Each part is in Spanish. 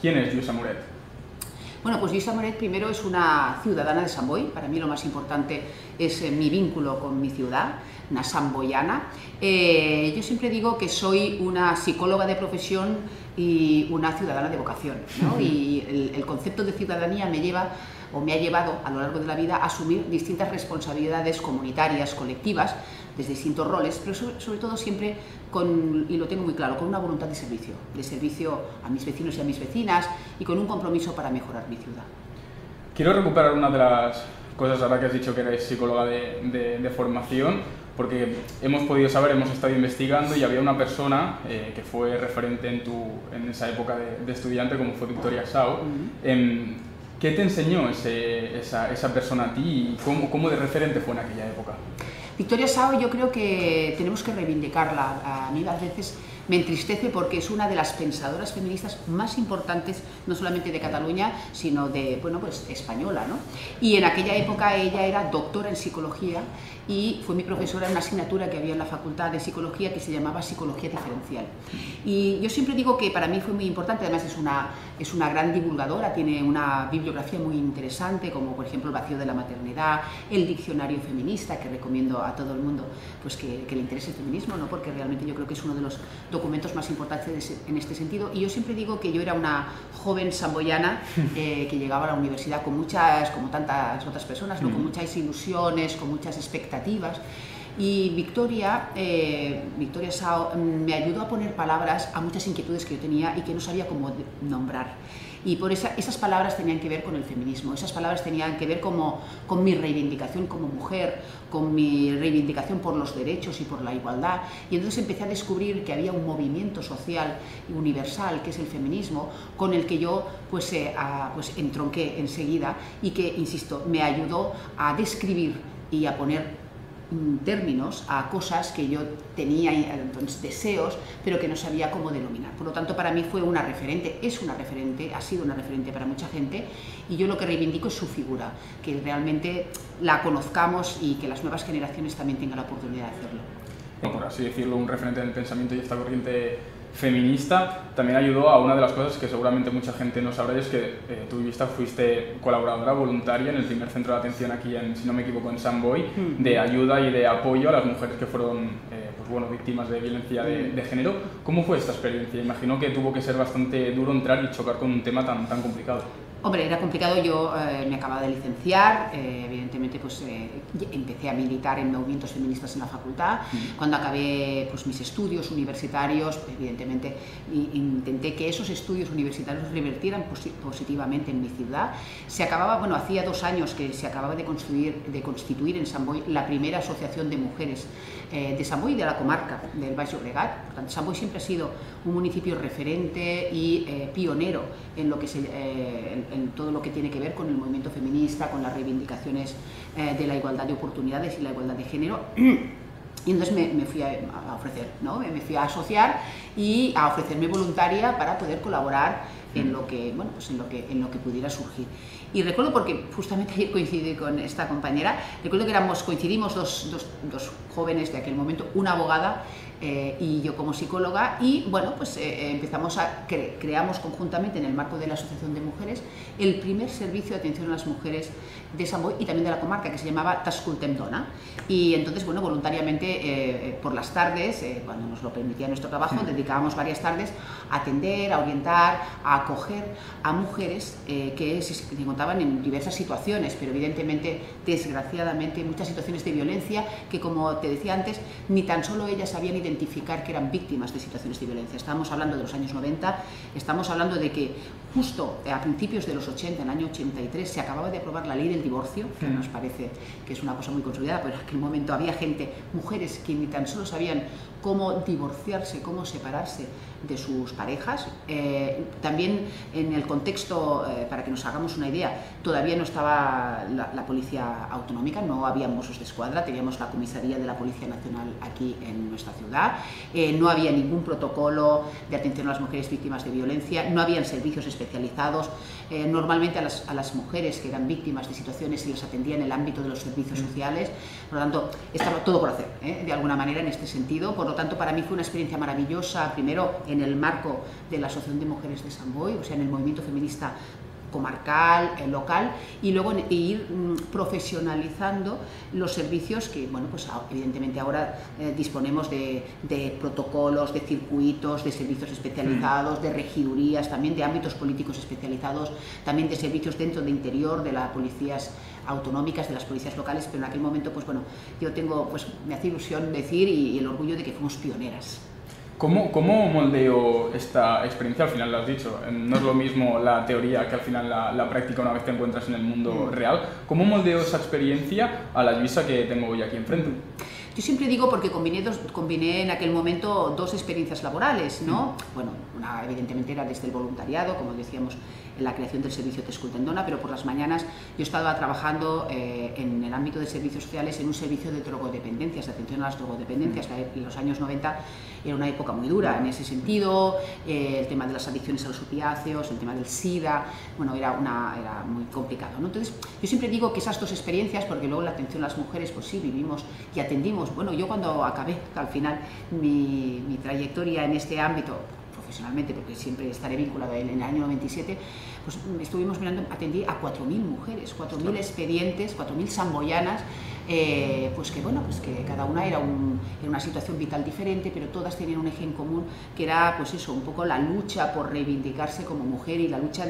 ¿Quién es Lluïsa Moret? Bueno, pues Lluïsa Moret primero es una ciudadana de Sant Boi. Para mí lo más importante es mi vínculo con mi ciudad, una samboyana. Yo siempre digo que soy una psicóloga de profesión y una ciudadana de vocación, ¿no? Y el concepto de ciudadanía me lleva o me ha llevado a lo largo de la vida a asumir distintas responsabilidades comunitarias, colectivas, desde distintos roles, pero sobre todo siempre con, y lo tengo muy claro, con una voluntad de servicio a mis vecinos y a mis vecinas y con un compromiso para mejorar mi ciudad. Quiero recuperar una de las cosas, ahora que has dicho que eres psicóloga de formación, porque hemos podido saber, hemos estado investigando y había una persona que fue referente en esa época de estudiante, como fue Victoria Sau. ¿Qué te enseñó esa persona a ti y cómo de referente fue en aquella época? Victoria Sau, yo creo que tenemos que reivindicarla. A mí a veces me entristece porque es una de las pensadoras feministas más importantes, no solamente de Cataluña, sino de, bueno, pues española, ¿no? Y en aquella época ella era doctora en psicología y fue mi profesora en una asignatura que había en la Facultad de Psicología que se llamaba Psicología Diferencial. Y yo siempre digo que para mí fue muy importante, además es una gran divulgadora, tiene una bibliografía muy interesante, como por ejemplo El vacío de la maternidad, el diccionario feminista, que recomiendo a todo el mundo pues que le interese el feminismo, ¿no? Porque realmente yo creo que es uno de los documentos más importantes en este sentido. Y yo siempre digo que yo era una joven samboyana que llegaba a la universidad con muchas, como tantas otras personas, ¿no? Con muchas ilusiones, con muchas expectativas. Y Victoria Sau me ayudó a poner palabras a muchas inquietudes que yo tenía y que no sabía cómo nombrar. Y por esas palabras tenían que ver con el feminismo, esas palabras tenían que ver con mi reivindicación como mujer, con mi reivindicación por los derechos y por la igualdad. Y entonces empecé a descubrir que había un movimiento social universal, que es el feminismo, con el que yo pues entronqué enseguida y que, insisto, me ayudó a describir y a poner términos a cosas que yo tenía entonces deseos, pero que no sabía cómo denominar. Por lo tanto, para mí fue una referente, es una referente, ha sido una referente para mucha gente, y yo lo que reivindico es su figura, que realmente la conozcamos y que las nuevas generaciones también tengan la oportunidad de hacerlo. Por así decirlo, un referente del pensamiento y esta corriente feminista. También ayudó a una de las cosas que seguramente mucha gente no sabrá, y es que tú, Lluïsa, fuiste colaboradora voluntaria en el primer centro de atención aquí, si no me equivoco, en Sant Boi, de ayuda y de apoyo a las mujeres que fueron víctimas de violencia de género. ¿Cómo fue esta experiencia? Imagino que tuvo que ser bastante duro entrar y chocar con un tema tan complicado. Hombre, era complicado. Yo me acababa de licenciar, evidentemente pues empecé a militar en movimientos feministas en la facultad. Cuando acabé pues mis estudios universitarios, evidentemente intenté que esos estudios universitarios revertieran positivamente en mi ciudad. Se acababa, bueno, hacía 2 años que se acababa de constituir en Sant Boi la primera asociación de mujeres de Sant Boi y de la comarca del Baix Llobregat. Por tanto, Sant Boi siempre ha sido un municipio referente y pionero en lo que en todo lo que tiene que ver con el movimiento feminista, con las reivindicaciones de la igualdad de oportunidades y la igualdad de género. Y entonces me fui a ofrecer, ¿no? Me fui a asociar y a ofrecerme voluntaria para poder colaborar en lo que, bueno, pues en lo que pudiera surgir. Y recuerdo, porque justamente ayer coincidí con esta compañera, recuerdo que coincidimos dos jóvenes de aquel momento, una abogada y yo como psicóloga, y bueno, pues empezamos creamos conjuntamente en el marco de la Asociación de Mujeres el primer servicio de atención a las mujeres de Sant Boi y también de la comarca, que se llamaba T'Escoltem Dona. Y entonces, bueno, voluntariamente por las tardes, cuando nos lo permitía nuestro trabajo, dedicábamos varias tardes a atender, a orientar, a acoger a mujeres que se encontraban en diversas situaciones, pero evidentemente, desgraciadamente, muchas situaciones de violencia que, como te decía antes, ni tan solo ellas sabían identificar que eran víctimas de situaciones de violencia. Estábamos hablando de los años 90, estamos hablando de que justo a principios de los 80, en el año 83, se acababa de aprobar la ley del divorcio, que nos parece que es una cosa muy consolidada, pero en aquel momento había gente, mujeres, que ni tan solo sabían cómo divorciarse, cómo separarse de sus parejas. También en el contexto, para que nos hagamos una idea, todavía no estaba la Policía Autonómica, no había Mossos d'Esquadra, teníamos la comisaría de la Policía Nacional aquí en nuestra ciudad, no había ningún protocolo de atención a las mujeres víctimas de violencia, no habían servicios especializados. Normalmente a las mujeres que eran víctimas de situaciones se les atendía en el ámbito de los servicios sociales. Por lo tanto, estaba todo por hacer, de alguna manera, en este sentido. Por lo tanto para mí fue una experiencia maravillosa, primero en el marco de la Asociación de Mujeres de Sant Boi, o sea, en el movimiento feminista comarcal, local, y luego ir profesionalizando los servicios que, bueno, pues evidentemente ahora disponemos de protocolos, de circuitos, de servicios especializados, de regidurías, también de ámbitos políticos especializados, también de servicios dentro de interior, de las policías autonómicas, de las policías locales, pero en aquel momento, pues bueno, yo tengo, pues me hace ilusión decir y el orgullo de que fuimos pioneras. ¿Cómo moldeo esta experiencia? Al final lo has dicho, no es lo mismo la teoría que al final la práctica una vez te encuentras en el mundo real. ¿Cómo moldeo esa experiencia a la Lluïsa que tengo hoy aquí enfrente? Yo siempre digo porque combiné en aquel momento dos experiencias laborales, ¿no? Bueno, una evidentemente era desde el voluntariado, como decíamos, en la creación del servicio Tescultendona, pero por las mañanas yo estaba trabajando en el ámbito de servicios sociales en un servicio de drogodependencias, de atención a las drogodependencias. En los años 90 era una época muy dura en ese sentido, el tema de las adicciones a los opiáceos, el tema del SIDA, bueno, era muy complicado, ¿no? Entonces, yo siempre digo que esas dos experiencias, porque luego la atención a las mujeres, pues sí, vivimos y atendimos. Bueno, yo cuando acabé, al final, mi trayectoria en este ámbito, profesionalmente, porque siempre estaré vinculada en el año 97, pues estuvimos mirando, atendí a 4.000 mujeres, 4.000 expedientes, 4.000 samboyanas, pues que bueno, pues que cada una era una situación vital diferente, pero todas tenían un eje en común, que era pues eso, un poco la lucha por reivindicarse como mujer y la lucha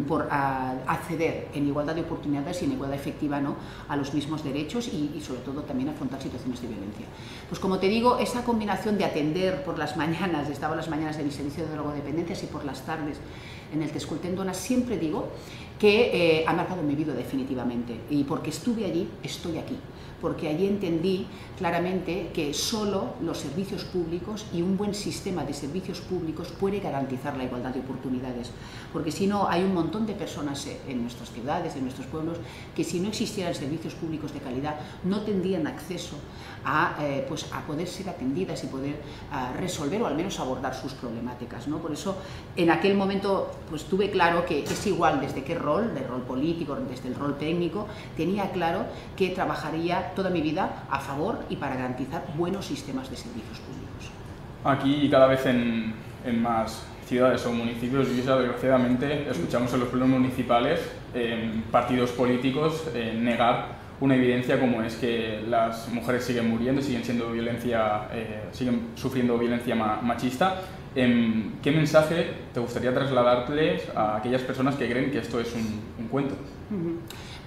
por acceder en igualdad de oportunidades y en igualdad efectiva, ¿no?, a los mismos derechos y sobre todo también afrontar situaciones de violencia. Pues como te digo, esa combinación de atender por las mañanas, estaba las mañanas en el servicio de drogodependencias y por las tardes en el Tescultendona, siempre digo que ha marcado mi vida definitivamente, y porque estuve allí, estoy aquí, porque allí entendí claramente que solo los servicios públicos y un buen sistema de servicios públicos puede garantizar la igualdad de oportunidades, porque si no, hay un montón de personas en nuestras ciudades, en nuestros pueblos, que si no existieran servicios públicos de calidad no tendrían acceso a poder ser atendidas y poder resolver o al menos abordar sus problemáticas, ¿no? Por eso en aquel momento pues tuve claro que es igual desde qué rol, del rol político, desde el rol técnico, tenía claro que trabajaría toda mi vida a favor y para garantizar buenos sistemas de servicios públicos. Aquí y cada vez en más ciudades o municipios, Lluïsa, desgraciadamente escuchamos en los plenos municipales partidos políticos negar una evidencia como es que las mujeres siguen muriendo, siguen sufriendo violencia machista. ¿Qué mensaje te gustaría trasladarles a aquellas personas que creen que esto es un cuento?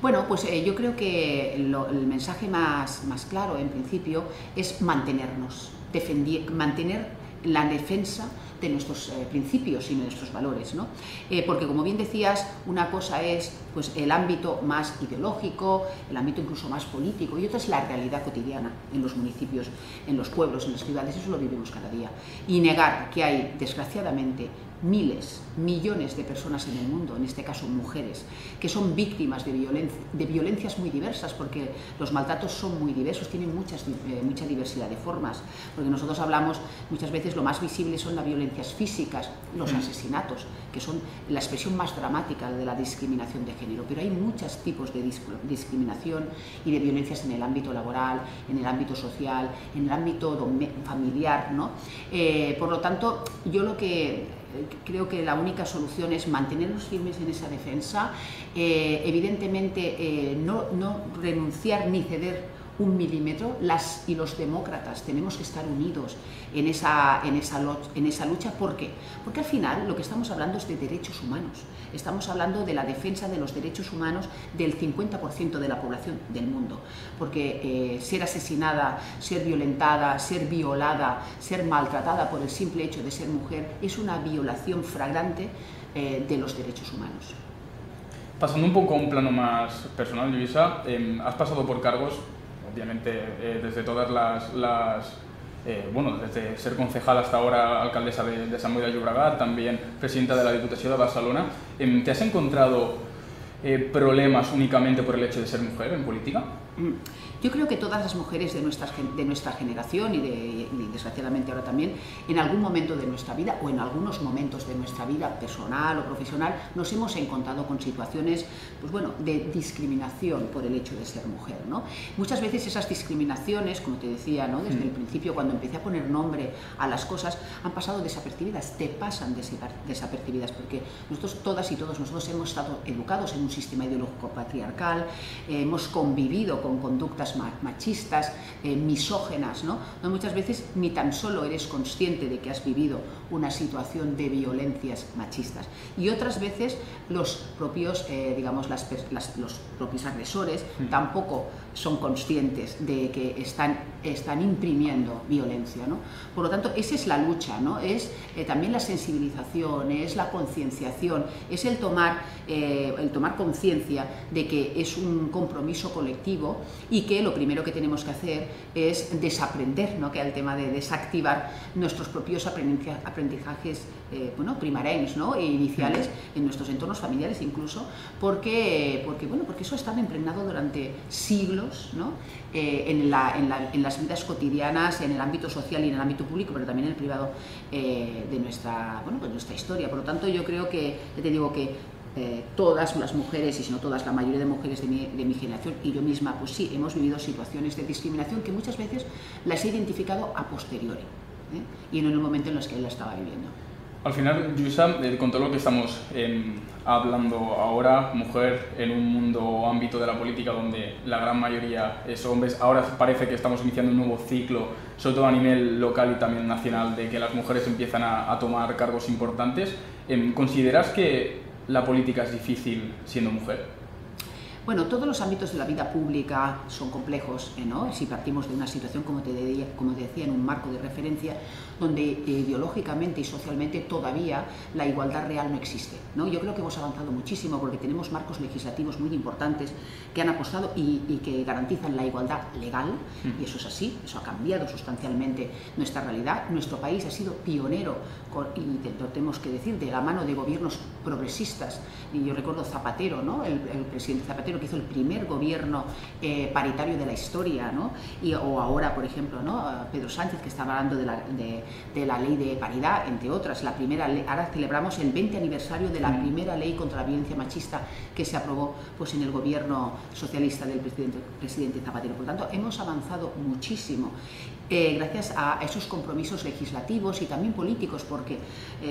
Bueno, pues yo creo que el mensaje más claro, en principio, es mantenernos, mantener la defensa de nuestros principios y de nuestros valores, ¿no? Porque, como bien decías, una cosa es pues, el ámbito más ideológico, el ámbito incluso más político, y otra es la realidad cotidiana en los municipios, en los pueblos, en las ciudades. Eso lo vivimos cada día. Y negar que hay, desgraciadamente, miles, millones de personas en el mundo, en este caso mujeres, que son víctimas de violencias muy diversas, porque los maltratos son muy diversos, tienen mucha diversidad de formas, porque nosotros hablamos, muchas veces lo más visible son las violencias físicas, los asesinatos, que son la expresión más dramática de la discriminación de género, pero hay muchos tipos de discriminación y de violencias en el ámbito laboral, en el ámbito social, en el ámbito familiar, ¿no? Por lo tanto, yo creo que la única solución es mantenernos firmes en esa defensa, evidentemente no renunciar ni ceder un milímetro. Las y los demócratas tenemos que estar unidos en esa lucha. ¿Por qué? Porque al final lo que estamos hablando es de derechos humanos. Estamos hablando de la defensa de los derechos humanos del 50% de la población del mundo. Porque ser asesinada, ser violentada, ser violada, ser maltratada por el simple hecho de ser mujer es una violación flagrante de los derechos humanos. Pasando un poco a un plano más personal, Lluïsa, has pasado por cargos, obviamente, desde todas desde ser concejal hasta ahora alcaldesa de Sant Boi de Llobregat, también presidenta de la Diputación de Barcelona. ¿Te has encontrado problemas únicamente por el hecho de ser mujer en política? Yo creo que todas las mujeres de nuestra generación y desgraciadamente ahora también, en algún momento de nuestra vida o en algunos momentos de nuestra vida personal o profesional, nos hemos encontrado con situaciones, pues bueno, de discriminación por el hecho de ser mujer, ¿no? Muchas veces esas discriminaciones, como te decía, ¿no?, desde el principio, cuando empecé a poner nombre a las cosas, han pasado desapercibidas, te pasan desapercibidas, porque nosotros, todas y todos nosotros, hemos estado educados en un sistema ideológico patriarcal, hemos convivido con conductas machistas, misógenas, ¿no? Muchas veces ni tan solo eres consciente de que has vivido una situación de violencias machistas, y otras veces los propios, digamos, los propios agresores tampoco son conscientes de que están imprimiendo violencia, ¿no? Por lo tanto, esa es la lucha, ¿no? Es también la sensibilización, es la concienciación, es el tomar conciencia de que es un compromiso colectivo y que lo primero que tenemos que hacer es desaprender, ¿no?, que el tema de desactivar nuestros propios aprendizajes primarencs, ¿no?, e iniciales en nuestros entornos familiares incluso, porque eso está impregnado durante siglos, ¿no?, en las vidas cotidianas, en el ámbito social y en el ámbito público, pero también en el privado de nuestra historia. Por lo tanto, yo creo que, te digo que todas las mujeres, y si no todas, la mayoría de mujeres de mi generación y yo misma, pues sí, hemos vivido situaciones de discriminación que muchas veces las he identificado a posteriori, y no en el momento en los que él la estaba viviendo. Al final, Lluïsa, con todo lo que estamos hablando ahora, mujer en un mundo o ámbito de la política donde la gran mayoría es hombres, ahora parece que estamos iniciando un nuevo ciclo, sobre todo a nivel local y también nacional, de que las mujeres empiezan a tomar cargos importantes. ¿Consideras que la política es difícil siendo mujer? Bueno, todos los ámbitos de la vida pública son complejos, ¿no? Si partimos de una situación, como te decía, en un marco de referencia donde ideológicamente y socialmente todavía la igualdad real no existe, ¿no? Yo creo que hemos avanzado muchísimo porque tenemos marcos legislativos muy importantes que han apostado y que garantizan la igualdad legal, y eso es así, eso ha cambiado sustancialmente nuestra realidad. Nuestro país ha sido pionero, y lo tenemos que decir, de la mano de gobiernos progresistas, y yo recuerdo Zapatero, ¿no?, el presidente Zapatero, que hizo el primer gobierno paritario de la historia, ¿no? O ahora, por ejemplo, ¿no?, Pedro Sánchez, que está hablando de la ley de paridad, entre otras. La primera ley, ahora celebramos el 20 aniversario de la primera ley contra la violencia machista que se aprobó, pues, en el gobierno socialista del presidente Zapatero. Por lo tanto, hemos avanzado muchísimo gracias a esos compromisos legislativos y también políticos, porque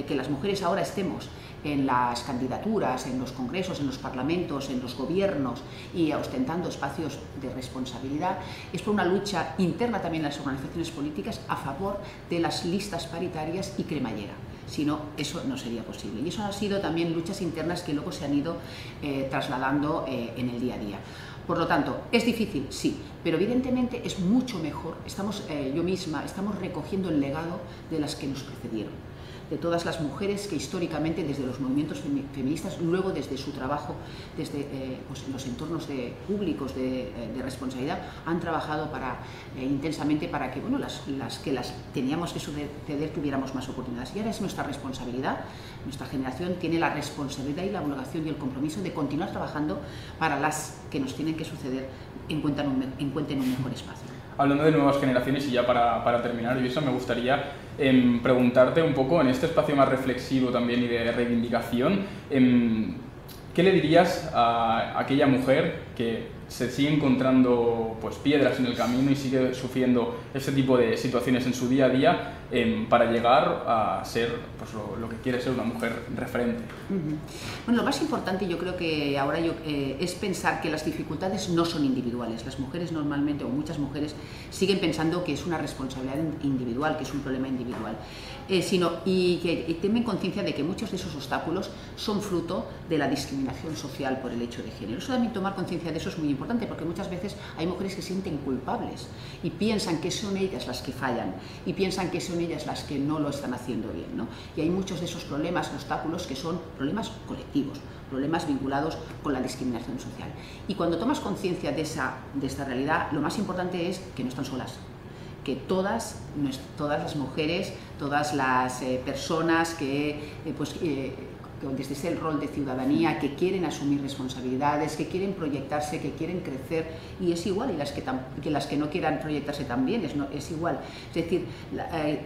que las mujeres ahora estemos en las candidaturas, en los congresos, en los parlamentos, en los gobiernos y ostentando espacios de responsabilidad, es por una lucha interna también en las organizaciones políticas a favor de las listas paritarias y cremallera. Si no, eso no sería posible. Y eso han sido también luchas internas que luego se han ido trasladando en el día a día. Por lo tanto, ¿es difícil? Sí, pero evidentemente es mucho mejor. Yo misma, estamos recogiendo el legado de las que nos precedieron, de todas las mujeres que históricamente, desde los movimientos feministas, luego desde su trabajo, desde pues, los entornos públicos de responsabilidad, han trabajado intensamente para que, bueno, las que las teníamos que suceder tuviéramos más oportunidades. Y ahora es nuestra responsabilidad, nuestra generación tiene la responsabilidad y la obligación y el compromiso de continuar trabajando para las que nos tienen que suceder encuentren un mejor espacio. Hablando de nuevas generaciones, y ya para terminar, Lluïsa, me gustaría preguntarte un poco, en este espacio más reflexivo también y de reivindicación, ¿qué le dirías a aquella mujer que se sigue encontrando, pues, piedras en el camino y sigue sufriendo este tipo de situaciones en su día a día para llegar a ser, pues, lo que quiere ser una mujer referente? Bueno, lo más importante, yo creo que ahora es pensar que las dificultades no son individuales. Las mujeres normalmente, o muchas mujeres, siguen pensando que es una responsabilidad individual, que es un problema individual, y que tienen conciencia de que muchos de esos obstáculos son fruto de la discriminación social por el hecho de género. Eso también, tomar conciencia de eso es muy importante, porque muchas veces hay mujeres que se sienten culpables y piensan que son ellas las que fallan y piensan que son ellas las que no lo están haciendo bien, ¿no? Y hay muchos de esos problemas, obstáculos, que son problemas colectivos, problemas vinculados con la discriminación social. Y cuando tomas conciencia de esta realidad, lo más importante es que no están solas, que todas las mujeres, todas las personas que desde ese rol de ciudadanía, que quieren asumir responsabilidades, que quieren proyectarse, que quieren crecer, y es igual, y las que no quieran proyectarse también, es igual. Es decir,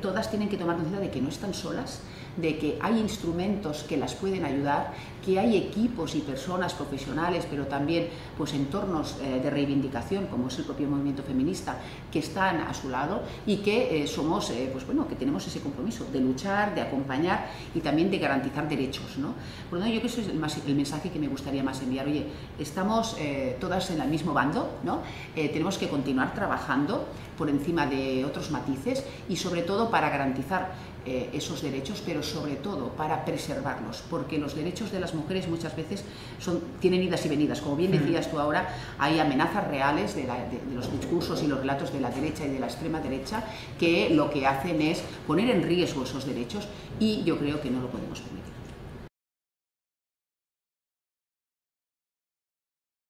todas tienen que tomar conciencia de que no están solas, de que hay instrumentos que las pueden ayudar, que hay equipos y personas profesionales, pero también pues, entornos de reivindicación, como es el propio movimiento feminista, que están a su lado y que somos, pues bueno, que tenemos ese compromiso de luchar, de acompañar y también de garantizar derechos, ¿no? Por lo tanto, yo creo que eso es el mensaje que me gustaría más enviar. Oye, estamos todas en el mismo bando, ¿no? Tenemos que continuar trabajando por encima de otros matices y sobre todo para garantizar esos derechos, pero sobre todo para preservarlos, porque los derechos de las mujeres muchas veces tienen idas y venidas. Como bien decías tú ahora, hay amenazas reales de los discursos y los relatos de la derecha y de la extrema derecha que lo que hacen es poner en riesgo esos derechos y yo creo que no lo podemos permitir.